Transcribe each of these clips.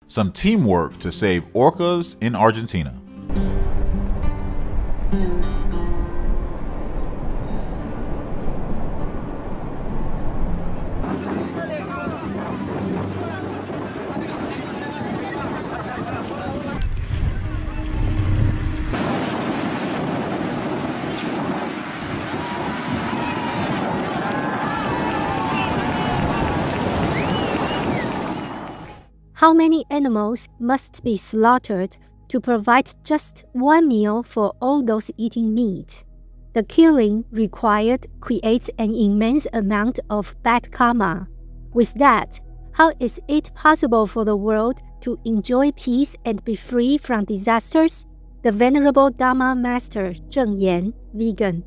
Some teamwork to save orcas in Argentina. How many animals must be slaughtered to provide just one meal for all those eating meat? The killing required creates an immense amount of bad karma. With that, how is it possible for the world to enjoy peace and be free from disasters? The Venerable Dharma Master Zheng Yan, vegan.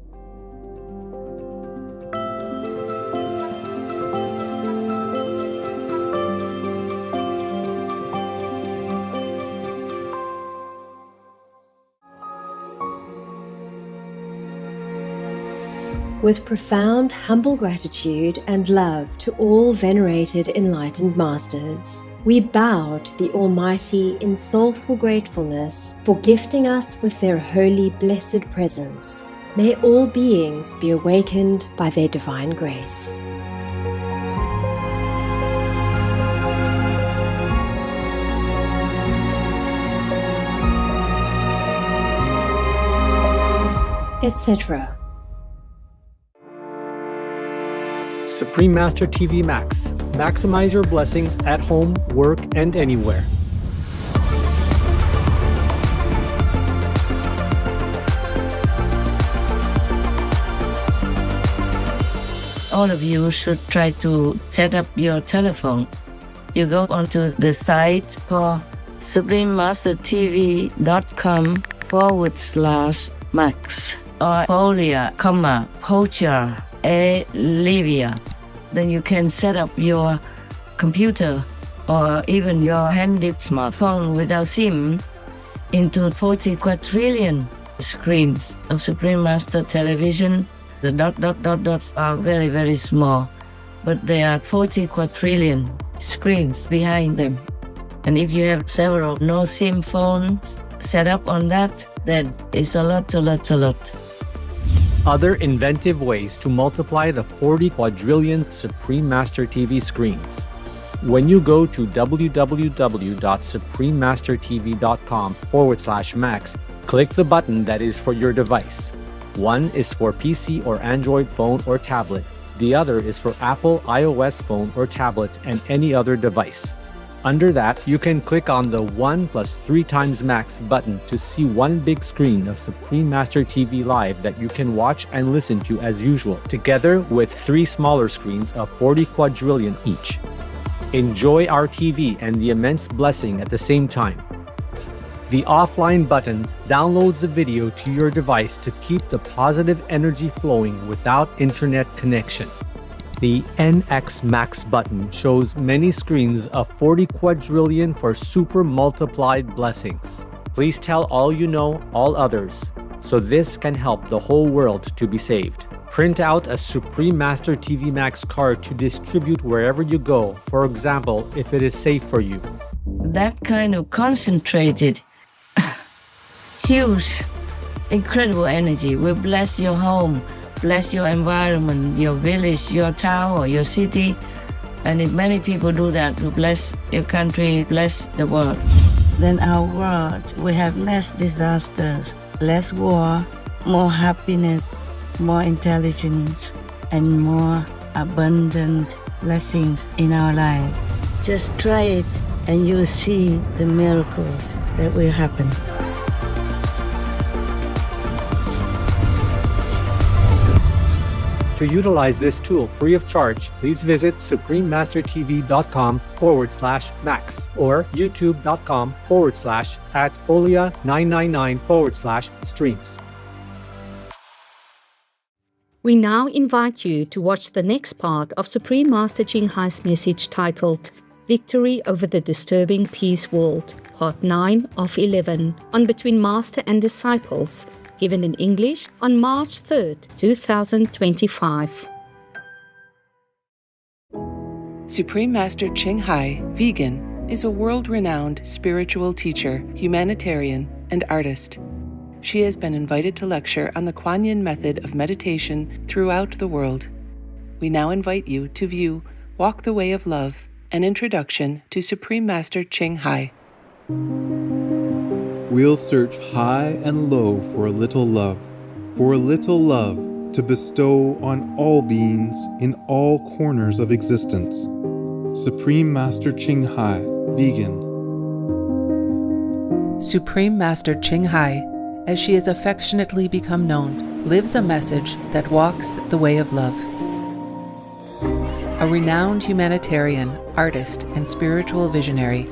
With profound, humble gratitude and love to all venerated enlightened masters, we bow to the Almighty in soulful gratefulness for gifting us with their holy, blessed presence. May all beings be awakened by their divine grace. Etc. Supreme Master TV Max. Maximize your blessings at home, work, and anywhere. All of you should try to set up your telephone. You go onto the site called suprememastertv.com/max or Folia, Pocha, Livia. Then you can set up your computer or even your handy smartphone without SIM into 40 quadrillion screens of Supreme Master Television. The dots are very, very small, but there are 40 quadrillion screens behind them. And if you have several no SIM phones set up on that, then it's a lot. Other inventive ways to multiply the 40 quadrillion Supreme Master TV screens. When you go to www.suprememastertv.com/max, click the button that is for your device. One is for PC or Android phone or tablet. The other is for Apple iOS phone or tablet and any other device. Under that, you can click on the 1 + 3 times max button to see one big screen of Supreme Master TV Live that you can watch and listen to as usual, together with 3 smaller screens of 40 quadrillion each. Enjoy our TV and the immense blessing at the same time. The offline button downloads the video to your device to keep the positive energy flowing without internet connection. The NX Max button shows many screens of 40 quadrillion for super multiplied blessings. Please tell all you know, all others, so this can help the whole world to be saved. Print out a Supreme Master TV Max card to distribute wherever you go, for example, if it is safe for you. That kind of concentrated, huge, incredible energy will bless your home, bless your environment, your village, your town, or your city. And if many people do that, to bless your country, bless the world. Then our world will have less disasters, less war, more happiness, more intelligence, and more abundant blessings in our life. Just try it and you'll see the miracles that will happen. To utilize this tool free of charge, please visit suprememastertv.com/max or youtube.com/@folia999/streams. We now invite you to watch the next part of Supreme Master Ching Hai's message titled Victory Over the Disturbing Peace World, Part 9 of 11, on Between Master and Disciples, given in English on March 3rd, 2025. Supreme Master Ching Hai, vegan, is a world-renowned spiritual teacher, humanitarian, and artist. She has been invited to lecture on the Kuan Yin method of meditation throughout the world. We now invite you to view Walk the Way of Love, an introduction to Supreme Master Ching Hai. We'll search high and low for a little love to bestow on all beings in all corners of existence. Supreme Master Ching Hai, vegan. Supreme Master Ching Hai, as she has affectionately become known, lives a message that walks the way of love. A renowned humanitarian, artist, and spiritual visionary,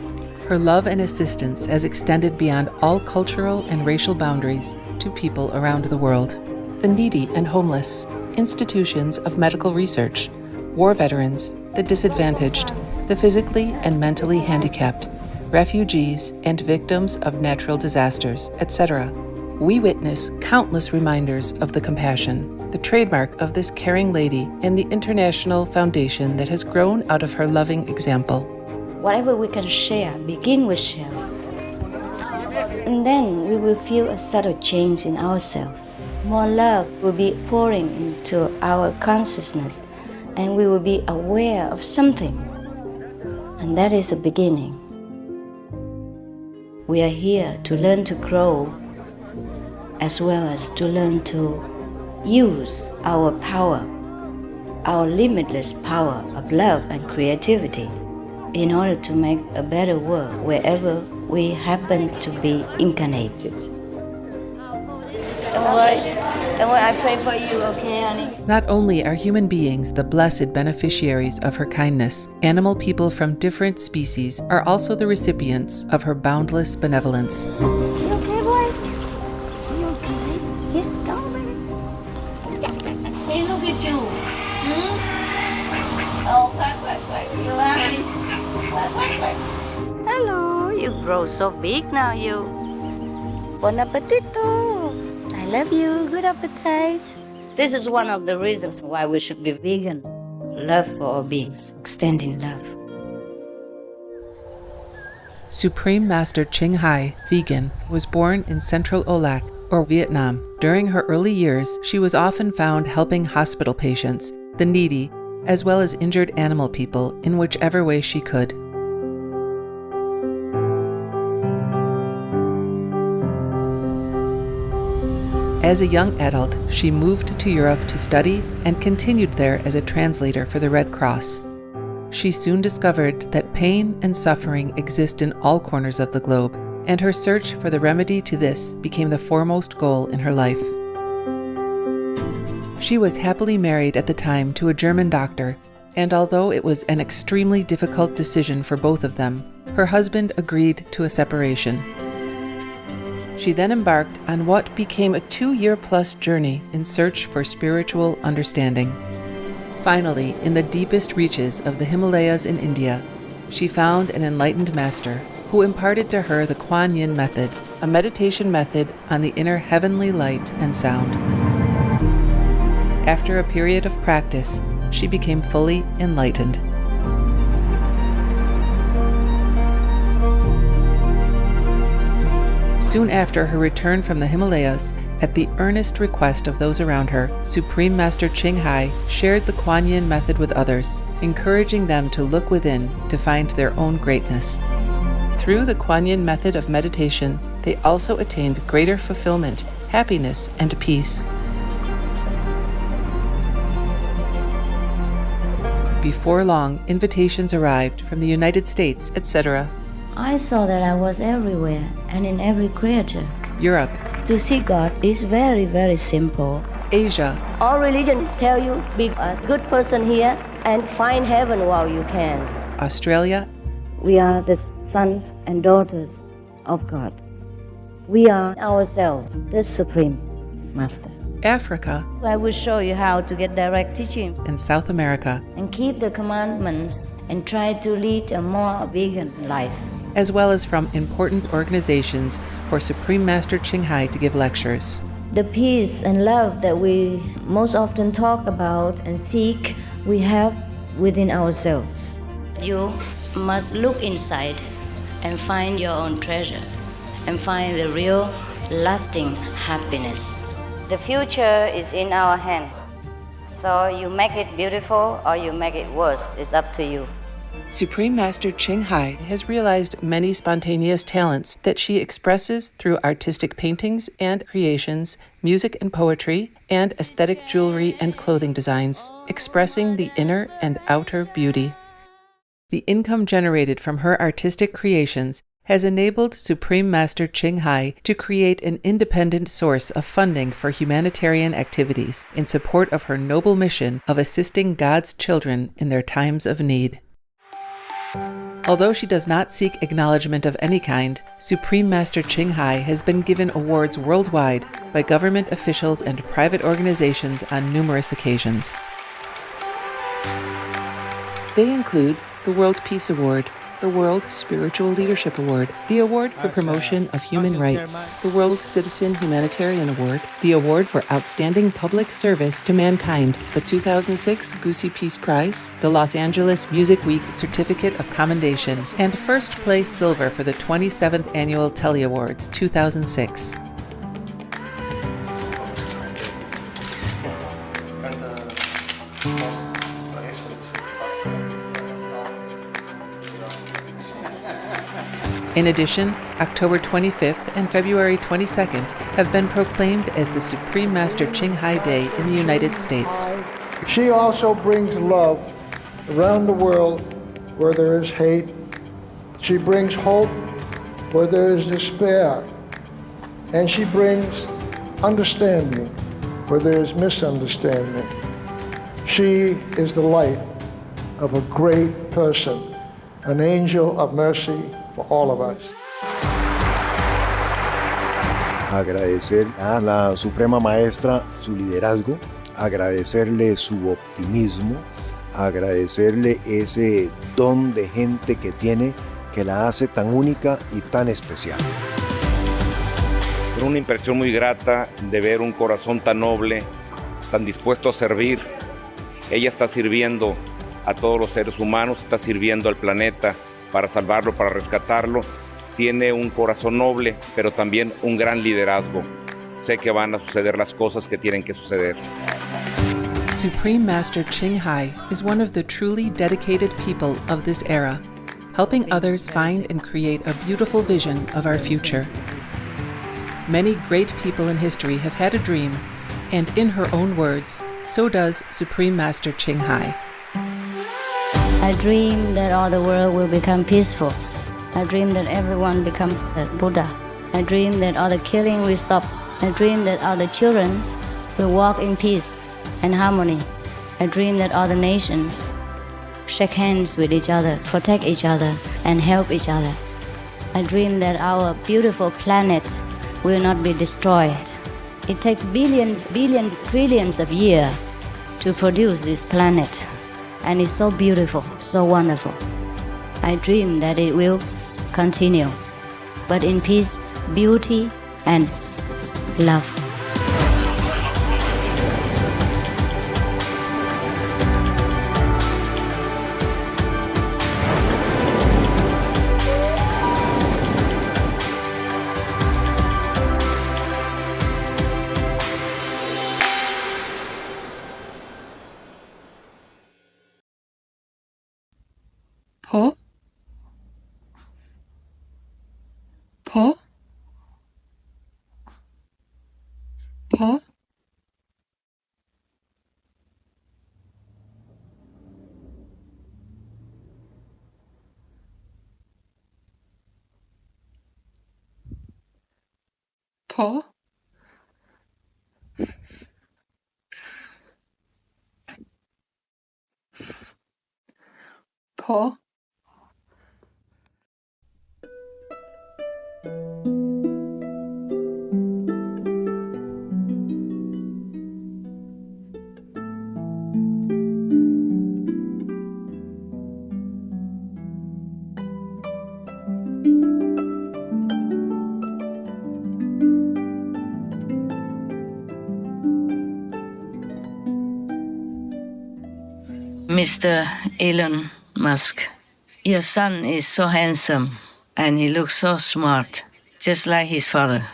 her love and assistance has extended beyond all cultural and racial boundaries to people around the world. The needy and homeless, institutions of medical research, war veterans, the disadvantaged, the physically and mentally handicapped, refugees, and victims of natural disasters, etc. We witness countless reminders of the compassion, the trademark of this caring lady, and the international foundation that has grown out of her loving example. Whatever we can share, begin with share. And then we will feel a subtle change in ourselves. More love will be pouring into our consciousness, and we will be aware of something. And that is the beginning. We are here to learn to grow, as well as to learn to use our power, our limitless power of love and creativity, in order to make a better world wherever we happen to be incarnated. Don't worry, I pray for you, okay, honey? Not only are human beings the blessed beneficiaries of her kindness, animal people from different species are also the recipients of her boundless benevolence. You okay, boy? You okay? Yeah, come on. Hey, look at you. Oh, quack. You happy? Quack. Hello, you grow so big now, you. Bon appetito. I love you. Good appetite. This is one of the reasons why we should be vegan. Love for all beings, extending love. Supreme Master Ching Hai, vegan, was born in Central Olac, or Vietnam. During her early years, she was often found helping hospital patients, the needy, as well as injured animal people in whichever way she could. As a young adult, she moved to Europe to study and continued there as a translator for the Red Cross. She soon discovered that pain and suffering exist in all corners of the globe, and her search for the remedy to this became the foremost goal in her life. She was happily married at the time to a German doctor, and although it was an extremely difficult decision for both of them, her husband agreed to a separation. She then embarked on what became a 2-year-plus journey in search for spiritual understanding. Finally, in the deepest reaches of the Himalayas in India, she found an enlightened master who imparted to her the Kuan Yin method, a meditation method on the inner heavenly light and sound. After a period of practice, she became fully enlightened. Soon after her return from the Himalayas, at the earnest request of those around her, Supreme Master Ching Hai shared the Kuan Yin method with others, encouraging them to look within to find their own greatness. Through the Kuan Yin method of meditation, they also attained greater fulfillment, happiness, and peace. Before long, invitations arrived from the United States, etc. I saw that I was everywhere and in every creature. Europe, To see God is very, very simple. Asia, All religions tell you be a good person here and find heaven while you can. Australia, We are the sons and daughters of God. We are ourselves, the Supreme Master. Africa, I will show you how to get direct teaching and South America, and keep the commandments and try to lead a more vegan life. as well as from important organizations for Supreme Master Ching Hai to give lectures. The peace and love that we most often talk about and seek, we have within ourselves. You must look inside and find your own treasure and find the real lasting happiness. The future is in our hands. So you make it beautiful or you make it worse. It's up to you. Supreme Master Ching Hai has realized many spontaneous talents that she expresses through artistic paintings and creations, music and poetry, and aesthetic jewelry and clothing designs, expressing the inner and outer beauty. The income generated from her artistic creations has enabled Supreme Master Ching Hai to create an independent source of funding for humanitarian activities in support of her noble mission of assisting God's children in their times of need. Although she does not seek acknowledgement of any kind, Supreme Master Ching Hai has been given awards worldwide by government officials and private organizations on numerous occasions. They include the World Peace Award, the World Spiritual Leadership Award, the Award for Promotion of Human Rights, the World Citizen Humanitarian Award, the Award for Outstanding Public Service to Mankind, the 2006 Goosey Peace Prize, the Los Angeles Music Week Certificate of Commendation, and first place silver for the 27th Annual Telly Awards 2006. In addition, October 25th and February 22nd have been proclaimed as the Supreme Master Ching Hai Day in the United States. She also brings love around the world where there is hate. She brings hope where there is despair. And she brings understanding where there is misunderstanding. She is the light of a great person, an angel of mercy for all of us. Agradecer a la Suprema Maestra su liderazgo, agradecerle su optimismo, agradecerle ese don de gente que tiene que la hace tan única y tan especial. Una impresión muy grata de ver un corazón tan noble, tan dispuesto a servir. Ella está sirviendo a todos los seres humanos, está sirviendo al planeta para salvarlo, para rescatarlo. Tiene un corazón noble, pero también un gran liderazgo. Sé que van a suceder las cosas que tienen que suceder. Supreme Master Ching Hai is one of the truly dedicated people of this era, helping others find and create a beautiful vision of our future. Many great people in history have had a dream, and in her own words, so does Supreme Master Ching Hai. I dream that all the world will become peaceful. I dream that everyone becomes the Buddha. I dream that all the killing will stop. I dream that all the children will walk in peace and harmony. I dream that all the nations shake hands with each other, protect each other, and help each other. I dream that our beautiful planet will not be destroyed. It takes billions, trillions of years to produce this planet. And it's so beautiful, so wonderful. I dream that it will continue, but in peace, beauty, and love. Po? Po? Po? Po? Po? Mr. Elon Musk, Your son is so handsome and he looks so smart, just like his father.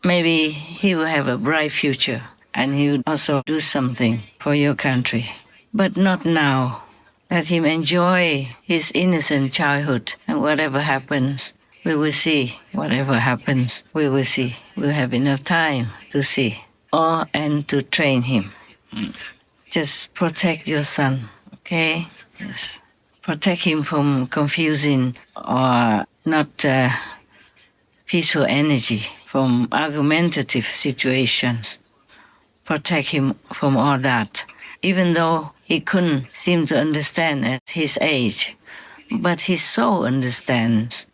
Maybe he will have a bright future and he would also do something for your country. But not now. Let him enjoy his innocent childhood, and whatever happens, we will see. Whatever happens, we will see. We'll have enough time to see and to train him. Just protect your son, okay? Yes. Protect him from confusing or not peaceful energy, from argumentative situations. Protect him from all that, even though he couldn't seem to understand at his age. But his soul understands.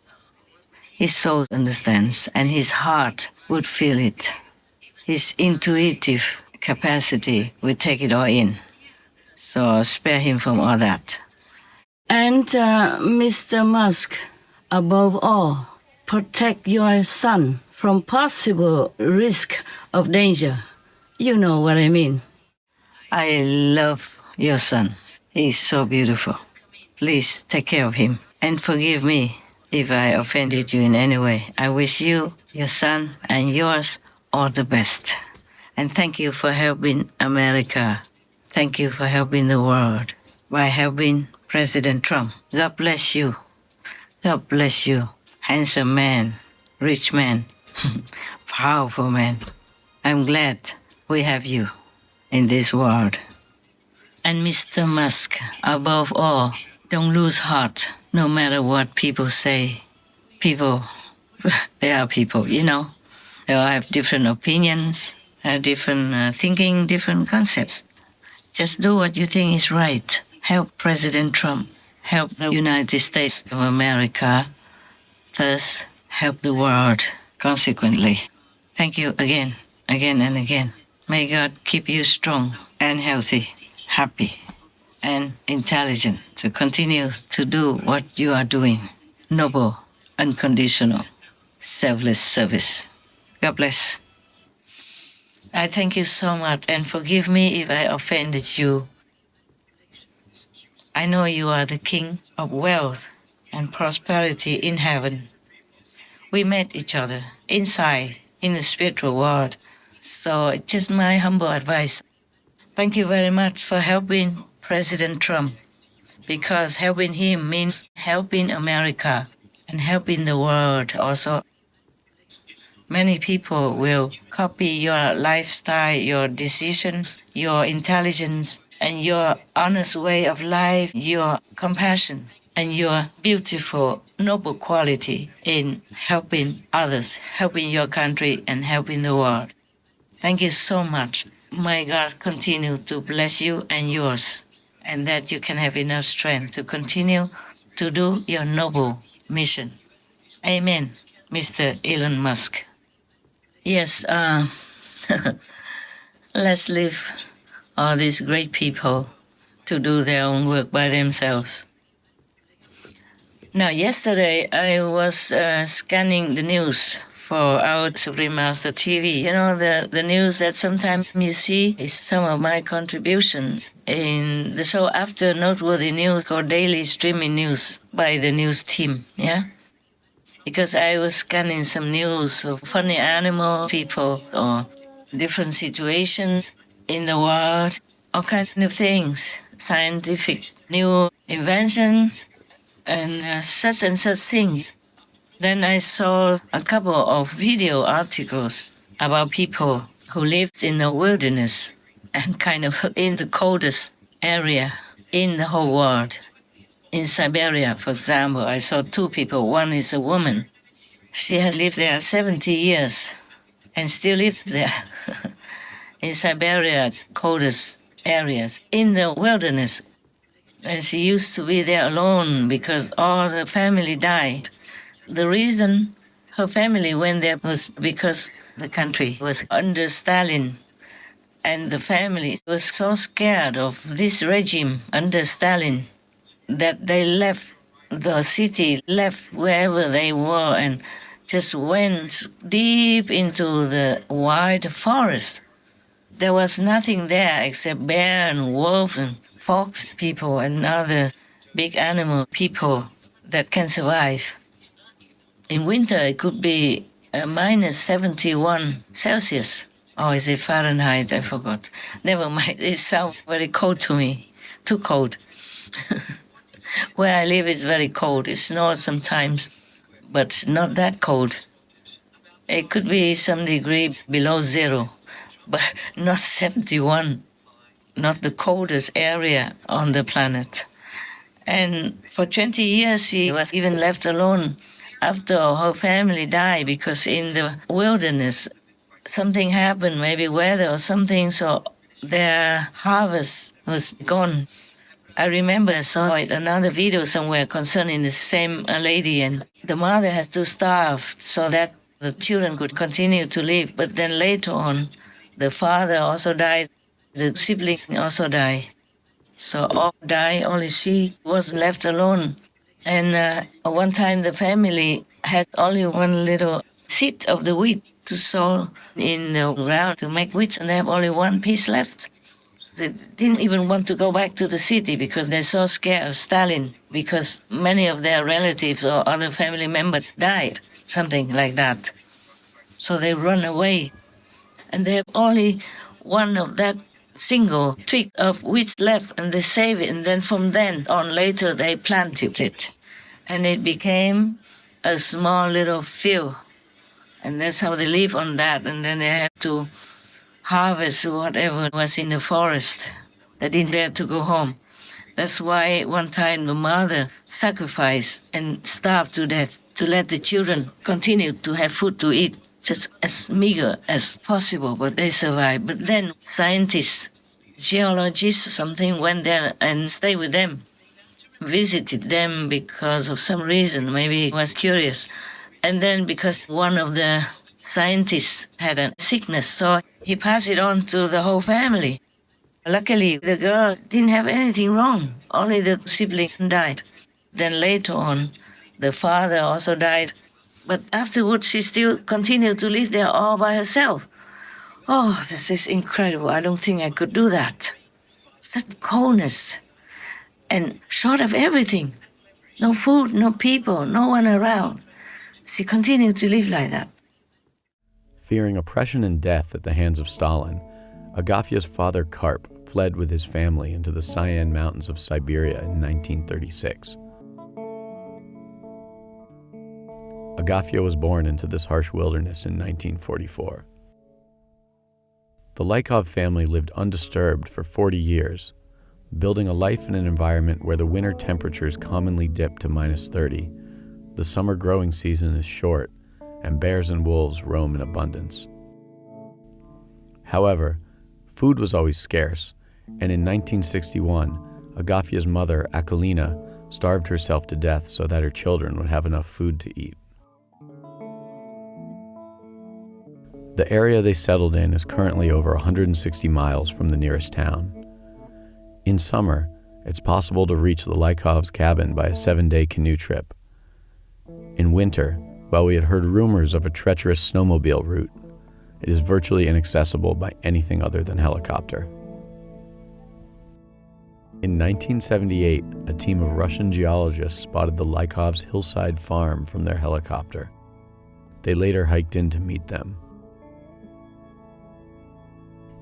His soul understands, and his heart would feel it. His intuitive capacity would take it all in. So spare him from all that. And Mr. Musk, above all, protect your son from possible risk of danger. You know what I mean. I love your son. He's so beautiful. Please take care of him and forgive me if I offended you in any way. I wish you, your son, and yours all the best. And thank you for helping America. Thank you for helping the world by helping President Trump. God bless you. God bless you. Handsome man, rich man, powerful man. I'm glad we have you in this world. And Mr. Musk, above all, don't lose heart, no matter what people say. People, they are people, you know. They all have different opinions, different thinking, different concepts. Just do what you think is right. Help President Trump. Help the United States of America. Thus, help the world consequently. Thank you again and again. May God keep you strong and healthy, happy and intelligent to continue to do what you are doing. Noble, unconditional, selfless service. God bless. I thank you so much, and forgive me if I offended you. I know you are the king of wealth and prosperity in heaven. We met each other inside in the spiritual world. So just my humble advice. Thank you very much for helping President Trump, because helping him means helping America and helping the world also. Many people will copy your lifestyle, your decisions, your intelligence, and your honest way of life, your compassion, and your beautiful, noble quality in helping others, helping your country, and helping the world. Thank you so much. May God continue to bless you and yours, and that you can have enough strength to continue to do your noble mission. Amen, Mr. Elon Musk. Yes, let's leave all these great people to do their own work by themselves. Now, yesterday I was scanning the news for our Supreme Master TV. You know, the news that sometimes you see is some of my contributions in the show After Noteworthy News called Daily Streaming News by the news team, yeah? Because I was scanning some news of funny animal people or different situations in the world, all kinds of things, scientific new inventions, and such things. Then I saw a couple of video articles about people who lived in the wilderness and kind of in the coldest area in the whole world. In Siberia, for example, I saw two people. One is a woman. She has lived there 70 years and still lives there in Siberia, coldest areas, in the wilderness. And she used to be there alone because all the family died. The reason her family went there was because the country was under Stalin, and the family was so scared of this regime under Stalin that they left the city, left wherever they were, and just went deep into the wide forest. There was nothing there except bear and wolves and fox people and other big animal people that can survive. In winter, it could be minus 71 Celsius. Or is it Fahrenheit? I forgot. Never mind. It sounds very cold to me. Too cold. Where I live is very cold. It snows sometimes, but not that cold. It could be some degree below zero, but not 71. Not the coldest area on the planet. And for 20 years, she was even left alone after her family died, because in the wilderness, something happened, maybe weather or something, so their harvest was gone. I remember I saw another video somewhere concerning the same lady, and the mother has to starve so that the children could continue to live. But then later on, the father also died, the sibling also died. So all died, only she was left alone. And one time the family had only one little seed of the wheat to sow in the ground to make wheat, and they have only one piece left. They didn't even want to go back to the city because they're so scared of Stalin, because many of their relatives or other family members died, something like that. So they run away. And they have only one of that single twig of wheat left, and they save it, and then from then on later they planted it. And it became a small little field. And that's how they live on that. And then they have to harvest whatever was in the forest. They didn't dare to go home. That's why one time the mother sacrificed and starved to death to let the children continue to have food to eat, just as meager as possible, but they survived. But then scientists, geologists or something went there and stayed with them, visited them because of some reason, maybe he was curious. And then because one of the scientists had a sickness, so he passed it on to the whole family. Luckily, the girl didn't have anything wrong, only the sibling died. Then later on, the father also died. But afterwards, she still continued to live there all by herself. Oh, this is incredible. I don't think I could do that. Such coldness. And short of everything. No food, no people, no one around. She continued to live like that. Fearing oppression and death at the hands of Stalin, Agafya's father Karp fled with his family into the Sayan Mountains of Siberia in 1936. Agafya was born into this harsh wilderness in 1944. The Lykov family lived undisturbed for 40 years, building a life in an environment where the winter temperatures commonly dip to -30. The summer growing season is short, and bears and wolves roam in abundance. However, food was always scarce, and in 1961, Agafya's mother, Akolina, starved herself to death so that her children would have enough food to eat. The area they settled in is currently over 160 miles from the nearest town. In summer, it's possible to reach the Lykov's cabin by a 7-day canoe trip. In winter, while we had heard rumors of a treacherous snowmobile route, it is virtually inaccessible by anything other than helicopter. In 1978, a team of Russian geologists spotted the Lykov's hillside farm from their helicopter. They later hiked in to meet them.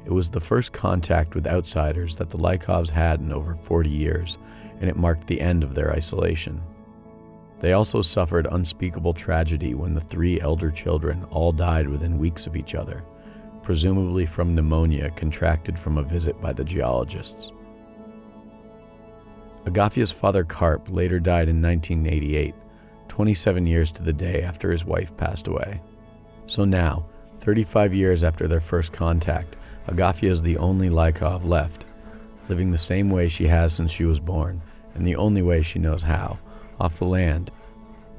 It was the first contact with outsiders that the Lykovs had in over 40 years, and it marked the end of their isolation. They also suffered unspeakable tragedy when the 3 elder children all died within weeks of each other, presumably from pneumonia contracted from a visit by the geologists. Agafya's father Karp later died in 1988, 27 years to the day after his wife passed away. So now, 35 years after their first contact, Agafya is the only Lykov left, living the same way she has since she was born, and the only way she knows how, off the land,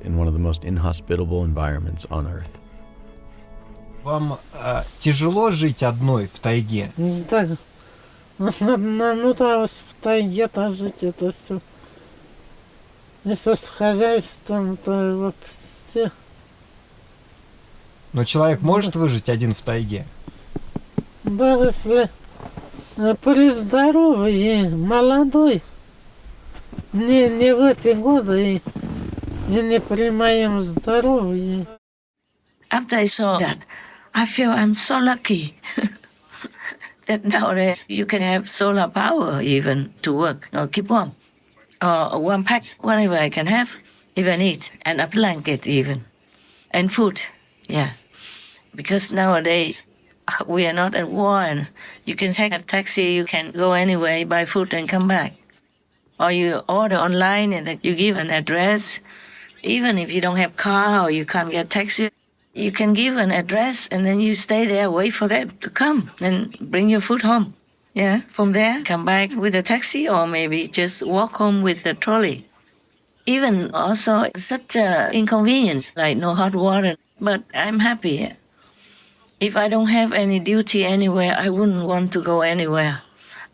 in one of the most inhospitable environments on Earth. Вам тяжело жить одной в тайге? Да. Ну да, в тайге-то жить это все. Если с хозяйством-то вообще. Но человек может выжить один в тайге? Да, если при здоровье, молодой, не в эти годы, и не при моем здоровье. After I saw that, I feel I'm so lucky that nowadays you can have solar power even to work or keep warm. Or one pack, whatever I can have, even eat, and a blanket even. And food, yeah. Because nowadays we are not at war and you can take a taxi, you can go anywhere, buy food and come back. Or you order online and you give an address. Even if you don't have car or you can't get taxi, you can give an address and then you stay there, wait for them to come and bring your food home. Yeah, from there, come back with a taxi or maybe just walk home with the trolley. Even also such an inconvenience, like no hot water, but I'm happy. If I don't have any duty anywhere, I wouldn't want to go anywhere.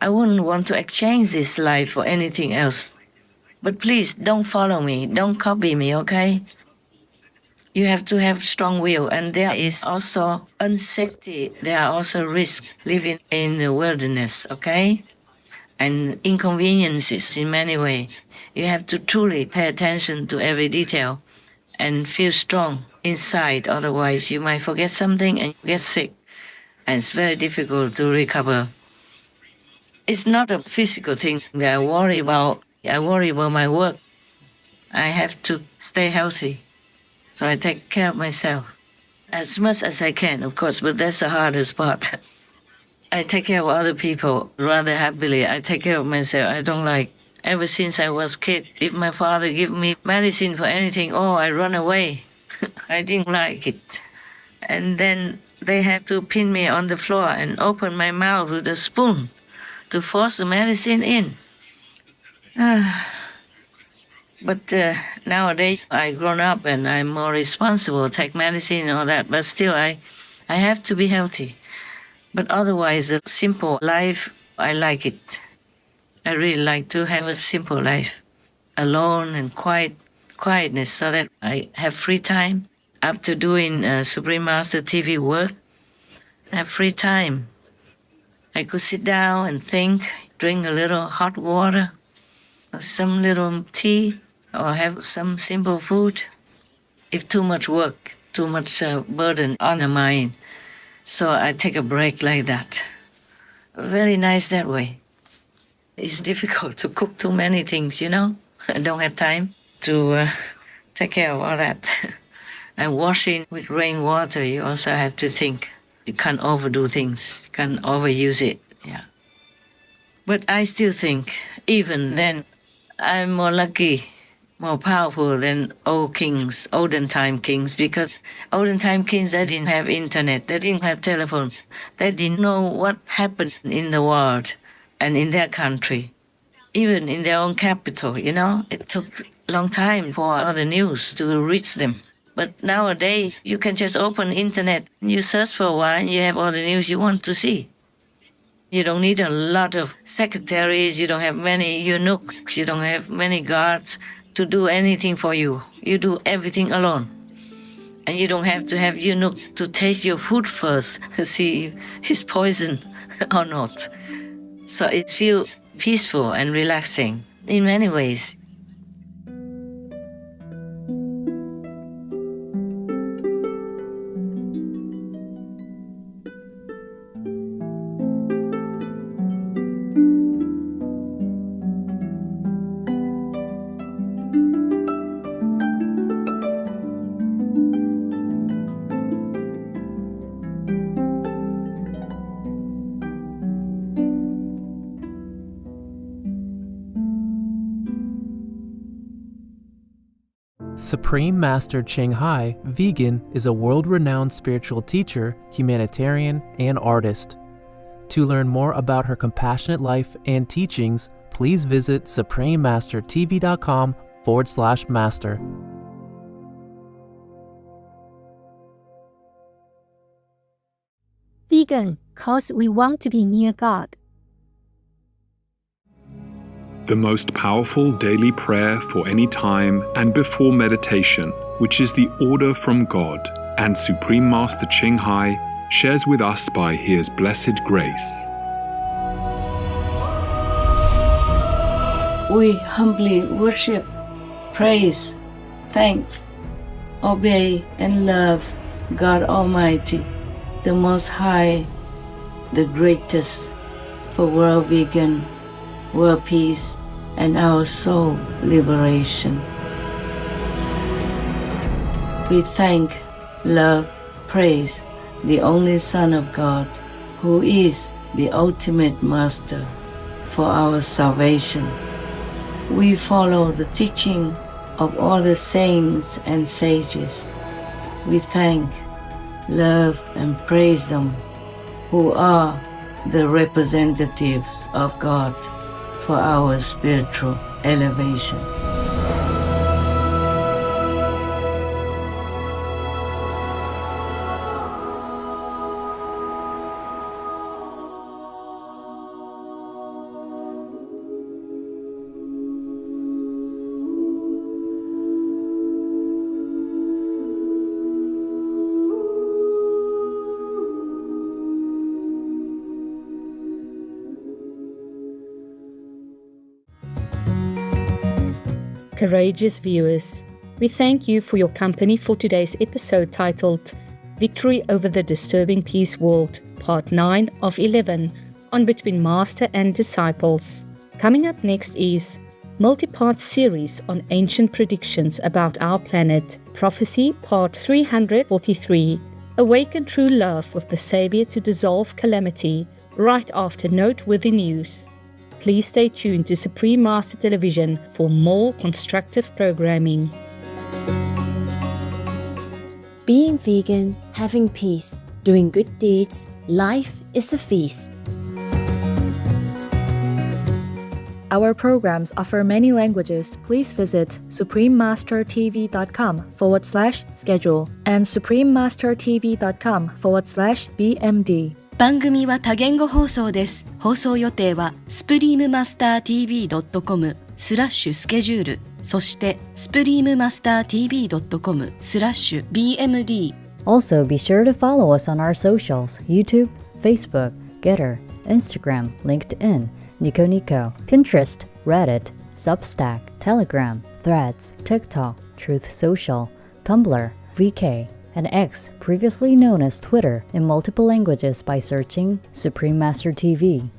I wouldn't want to exchange this life for anything else. But please don't follow me, don't copy me, okay? You have to have strong will, and there is also unsafety. There are also risks living in the wilderness, okay? And inconveniences in many ways. You have to truly pay attention to every detail and feel strong inside, otherwise you might forget something and get sick. And it's very difficult to recover. It's not a physical thing that I worry about. I worry about my work. I have to stay healthy. So I take care of myself as much as I can, of course, but that's the hardest part. I take care of other people rather happily. I take care of myself. I don't like, ever since I was a kid, if my father give me medicine for anything, I run away. I didn't like it. And then they had to pin me on the floor and open my mouth with a spoon to force the medicine in. But nowadays, I grown up and I'm more responsible, take medicine and all that. But still, I have to be healthy. But otherwise, a simple life, I like it. I really like to have a simple life, alone and quietness, so that I have free time. After doing Supreme Master TV work, I have free time. I could sit down and think, drink a little hot water, or some little tea, or have some simple food. If too much work, too much burden on the mind, so I take a break like that. Very nice that way. It's difficult to cook too many things, you know. I don't have time to take care of all that. And washing with rainwater, you also have to think. You can't overdo things, you can't overuse it, yeah. But I still think, even then, I'm more lucky, more powerful than olden time kings, because olden time kings, they didn't have internet, they didn't have telephones, they didn't know what happened in the world and in their country, even in their own capital, you know. It took a long time for all the news to reach them. But nowadays, you can just open internet, you search for a while, and you have all the news you want to see. You don't need a lot of secretaries, you don't have many eunuchs, you don't have many guards to do anything for you. You do everything alone. And you don't have to have eunuchs to taste your food first, see if it's poison or not. So it feels peaceful and relaxing in many ways. Supreme Master Ching Hai, vegan, is a world-renowned spiritual teacher, humanitarian, and artist. To learn more about her compassionate life and teachings, please visit suprememastertv.com/master. Vegan, cause we want to be near God. The most powerful daily prayer for any time and before meditation, which is the order from God, and Supreme Master Ching Hai shares with us by His blessed grace. We humbly worship, praise, thank, obey, and love God Almighty, the Most High, the greatest, for world vegan, world peace, and our soul liberation. We thank, love, praise the only Son of God, who is the ultimate Master for our salvation. We follow the teaching of all the saints and sages. We thank, love, and praise them, who are the representatives of God for our spiritual elevation. Courageous viewers, we thank you for your company for today's episode titled Victory Over the Disturbing Peace World, Part 9 of 11 on Between Master and Disciples. Coming up next is multi-part series on ancient predictions about our planet, Prophecy Part 343, Awaken True Love with the Savior to Dissolve Calamity, right after noteworthy news. Please stay tuned to Supreme Master Television for more constructive programming. Being vegan, having peace, doing good deeds, life is a feast. Our programs offer many languages. Please visit suprememastertv.com/schedule and suprememastertv.com/BMD. 番組は多言語放送です。放送予定は suprememastertv.com/スケジュール、そして suprememastertv.com/BMD。 Also, be sure to follow us on our socials: YouTube, Facebook, Getter, Instagram, LinkedIn, Nico Nico, Pinterest, Reddit, Substack, Telegram, Threads, TikTok, Truth Social, Tumblr, VK, and X, previously known as Twitter, in multiple languages by searching Supreme Master TV.